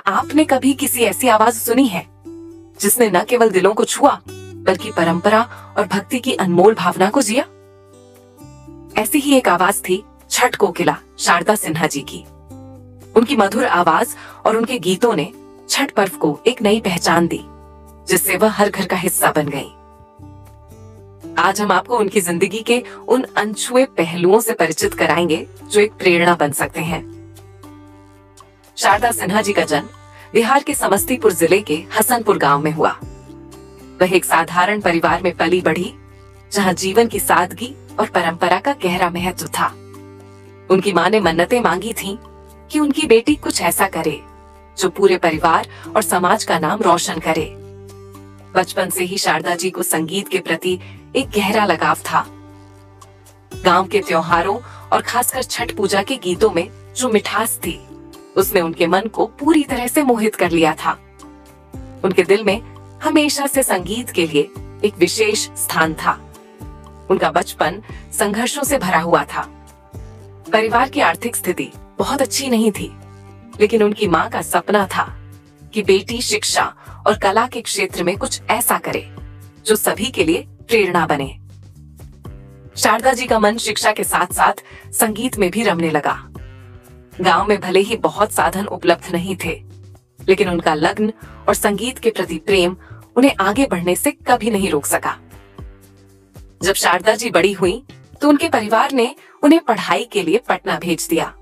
आपने कभी किसी ऐसी आवाज सुनी है जिसने न केवल दिलों को छुआ बल्कि परंपरा और भक्ति की अनमोल भावना को जिया? ऐसी ही एक आवाज थी छठ कोकिला शारदा सिन्हा जी की। उनकी मधुर आवाज और उनके गीतों ने छठ पर्व को एक नई पहचान दी, जिससे वह हर घर का हिस्सा बन गई। आज हम आपको उनकी जिंदगी के उन अनछुए पहलुओं से परिचित कराएंगे जो एक प्रेरणा बन सकते हैं। शारदा सिन्हा जी का जन्म बिहार के समस्तीपुर जिले के हसनपुर गांव में हुआ। वह एक साधारण परिवार में पली बढ़ी, जहां जीवन की सादगी और परंपरा का गहरा महत्व था। उनकी मां ने मन्नतें मांगी थीं कि उनकी बेटी कुछ ऐसा करे जो पूरे परिवार और समाज का नाम रोशन करे। बचपन से ही शारदा जी को संगीत के प्रति एक गहरा लगाव था। गांव के त्योहारों और खासकर छठ पूजा के गीतों में जो मिठास थी, उसने उनके मन को पूरी तरह से मोहित कर लिया था। उनके दिल में हमेशा से संगीत के लिए एक विशेष स्थान था। उनका बचपन संघर्षों से भरा हुआ था। परिवार की आर्थिक स्थिति बहुत अच्छी नहीं थी, लेकिन उनकी मां का सपना था कि बेटी शिक्षा और कला के क्षेत्र में कुछ ऐसा करे जो सभी के लिए प्रेरणा बने। शारदा जी का मन शिक्षा के साथ साथ संगीत में भी रमने लगा। गांव में भले ही बहुत साधन उपलब्ध नहीं थे, लेकिन उनका लग्न और संगीत के प्रति प्रेम उन्हें आगे बढ़ने से कभी नहीं रोक सका। जब शारदा जी बड़ी हुई तो उनके परिवार ने उन्हें पढ़ाई के लिए पटना भेज दिया।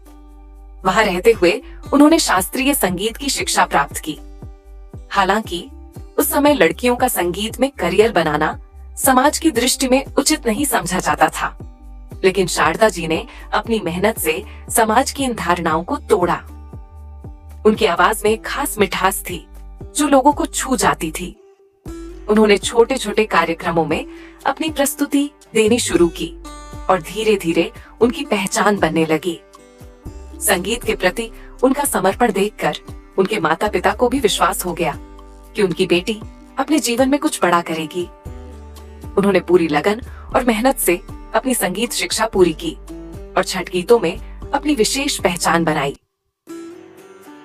वहां रहते हुए उन्होंने शास्त्रीय संगीत की शिक्षा प्राप्त की। हालांकि उस समय लड़कियों का संगीत में करियर बनाना समाज की दृष्टि में उचित नहीं समझा जाता था, लेकिन शारदा जी ने अपनी मेहनत से समाज की इन धारणाओं को तोड़ा। उनकी आवाज में एक खास मिठास थी जो लोगों को छू जाती थी। उन्होंने छोटे छोटे कार्यक्रमों में अपनी प्रस्तुति देनी शुरू की और धीरे धीरे उनकी पहचान बनने लगी। संगीत के प्रति उनका समर्पण देखकर उनके माता पिता को भी विश्वास हो गया कि उनकी बेटी अपने जीवन में कुछ बड़ा करेगी। उन्होंने पूरी लगन और मेहनत से अपनी संगीत शिक्षा पूरी की और छठ गीतों में अपनी विशेष पहचान बनाई।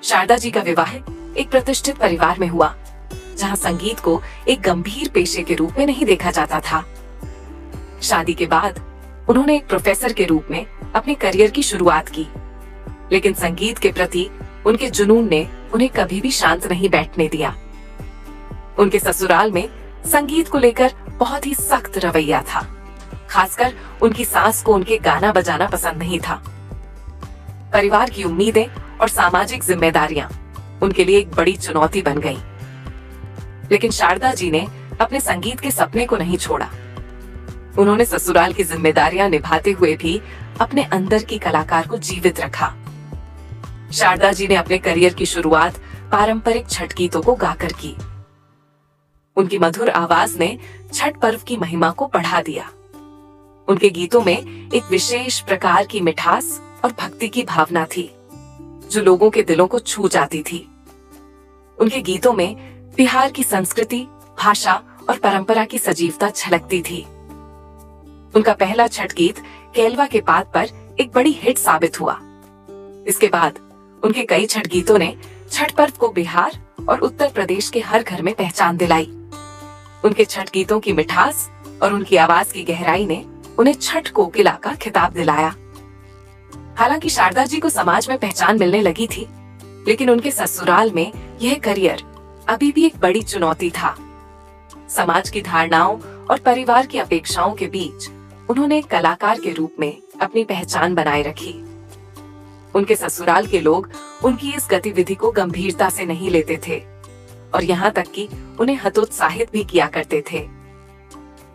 शारदा जी का विवाह एक प्रतिष्ठित परिवार में हुआ, जहां संगीत को एक गंभीर पेशे के रूप में नहीं देखा जाता था। शादी के बाद उन्होंने एक प्रोफेसर के रूप में अपने करियर की शुरुआत की, लेकिन संगीत के प्रति उनके जुनून ने उन्हें कभी भी शांत नहीं बैठने दिया। उनके ससुराल में संगीत को लेकर बहुत ही सख्त रवैया था। खासकर उनकी सास को उनके गाना बजाना पसंद नहीं था। परिवार की उम्मीदें और सामाजिक जिम्मेदारियां उनके लिए एक बड़ी चुनौती बन गईं। लेकिन शारदा जी ने अपने संगीत के सपने को नहीं छोड़ा। उन्होंने ससुराल की जिम्मेदारियां निभाते हुए भी अपने अंदर की कलाकार को जीवित रखा। शारदा जी ने अपने करियर की शुरुआत पारंपरिक छठ गीतों को गाकर की। उनकी मधुर आवाज ने छठ पर्व की महिमा को बढ़ा दिया। उनके गीतों में एक विशेष प्रकार की मिठास और भक्ति की भावना थी जो लोगों के दिलों को छू जाती थी। उनके गीतों में बिहार की संस्कृति, भाषा और परंपरा की सजीवता झलकती थी। उनका पहला छठ गीत केलवा के पात पर एक बड़ी हिट साबित हुआ। इसके बाद उनके कई छठ गीतों ने छठ पर्व को बिहार और उत्तर प्रदेश के हर घर में पहचान दिलाई। उनके छठ गीतों की मिठास और उनकी आवाज की गहराई ने उन्हें छठ कोकिला का खिताब दिलाया। हालांकि शारदा जी को समाज में पहचान मिलने लगी थी, लेकिन उनके ससुराल में यह करियर अभी भी एक बड़ी चुनौती था। समाज की धारणाओं और परिवार की अपेक्षाओं के बीच उन्होंने कलाकार के रूप में अपनी पहचान बनाए रखी। उनके ससुराल के लोग उनकी इस गतिविधि को गंभीरता से नहीं लेते थे और यहाँ तक कि उन्हें हतोत्साहित भी किया करते थे।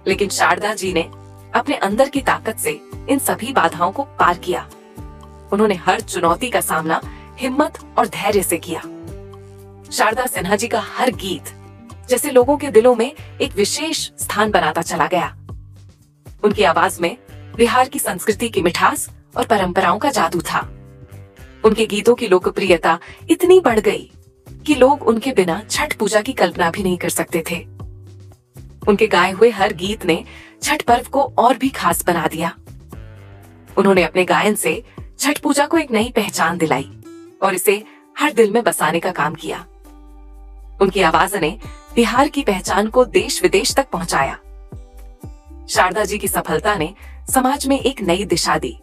लेकिन शारदा जी ने अपने अंदर की ताकत से इन सभी बाधाओं को पार किया। उन्होंने हर चुनौती का सामना हिम्मत और धैर्य से किया। शारदा सिन्हा जी का हर गीत जैसे लोगों के दिलों में एक विशेष स्थान बनाता चला गया। उनकी आवाज में बिहार की संस्कृति की मिठास और परंपराओं का जादू था। उनके गीतों की लोकप्रियता इतनी बढ़ गई कि लोग उनके बिना छठ पूजा की कल्पना भी नहीं कर सकते थे। उनके गाए हुए हर गीत ने छठ पर्व को और भी खास बना दिया। उन्होंने अपने गायन से छठ पूजा को एक नई पहचान दिलाई और इसे हर दिल में बसाने का काम किया। उनकी आवाज ने बिहार की पहचान को देश विदेश तक पहुंचाया। शारदा जी की सफलता ने समाज में एक नई दिशा दी।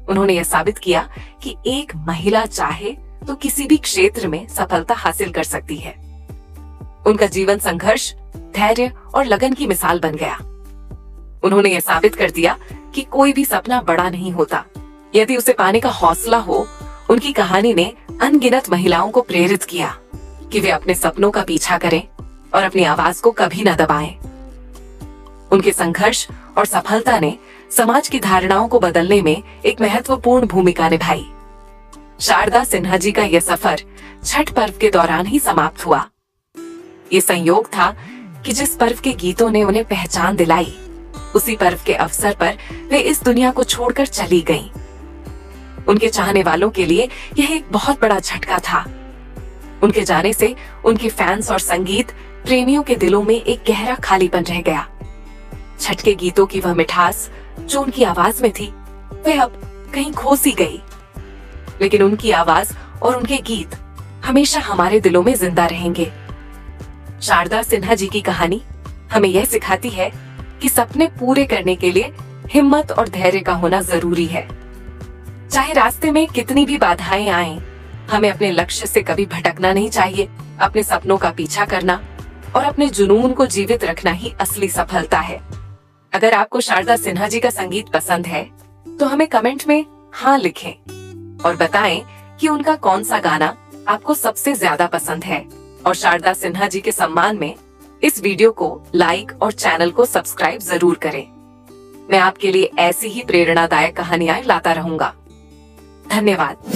उन्होंने यह साबित किया कि एक महिला चाहे तो किसी भी क्षेत्र में सफलता हासिल कर सकती है। उनका जीवन संघर्ष, धैर्य और लगन की मिसाल बन गया। उन्होंने यह साबित कर दिया कि कोई भी सपना बड़ा नहीं होता, यदि उसे पाने का हौसला हो। उनकी कहानी ने अनगिनत महिलाओं को प्रेरित किया कि वे अपने सपनों का पीछा करें और अपनी आवाज को कभी न दबाएं। उनके संघर्ष और सफलता ने समाज की धारणाओं को बदलने में एक महत्वपूर्ण भूमिका निभाई। शारदा सिन्हा जी का यह सफर छठ पर्व के दौरान ही समाप्त हुआ। ये संयोग था कि जिस पर्व के गीतों ने उन्हें पहचान दिलाई, उसी पर्व के अवसर पर वे इस दुनिया को छोड़कर चली गईं। उनके चाहने वालों के लिए यह एक बहुत बड़ा झटका था। उनके जाने से उनके फैंस और संगीत प्रेमियों के दिलों में एक गहरा खालीपन रह गया। छठ के गीतों की वह मिठास जो उनकी आवाज में थी, वह अब कहीं खो सी गई। लेकिन उनकी आवाज और उनके गीत हमेशा हमारे दिलों में जिंदा रहेंगे। शारदा सिन्हा जी की कहानी हमें यह सिखाती है कि सपने पूरे करने के लिए हिम्मत और धैर्य का होना जरूरी है। चाहे रास्ते में कितनी भी बाधाएं आएं, हमें अपने लक्ष्य से कभी भटकना नहीं चाहिए। अपने सपनों का पीछा करना और अपने जुनून को जीवित रखना ही असली सफलता है। अगर आपको शारदा सिन्हा जी का संगीत पसंद है तो हमें कमेंट में हाँ लिखें और बताएं कि उनका कौन सा गाना आपको सबसे ज्यादा पसंद है। और शारदा सिन्हा जी के सम्मान में इस वीडियो को लाइक और चैनल को सब्सक्राइब जरूर करें। मैं आपके लिए ऐसी ही प्रेरणादायक कहानियां लाता रहूंगा। धन्यवाद।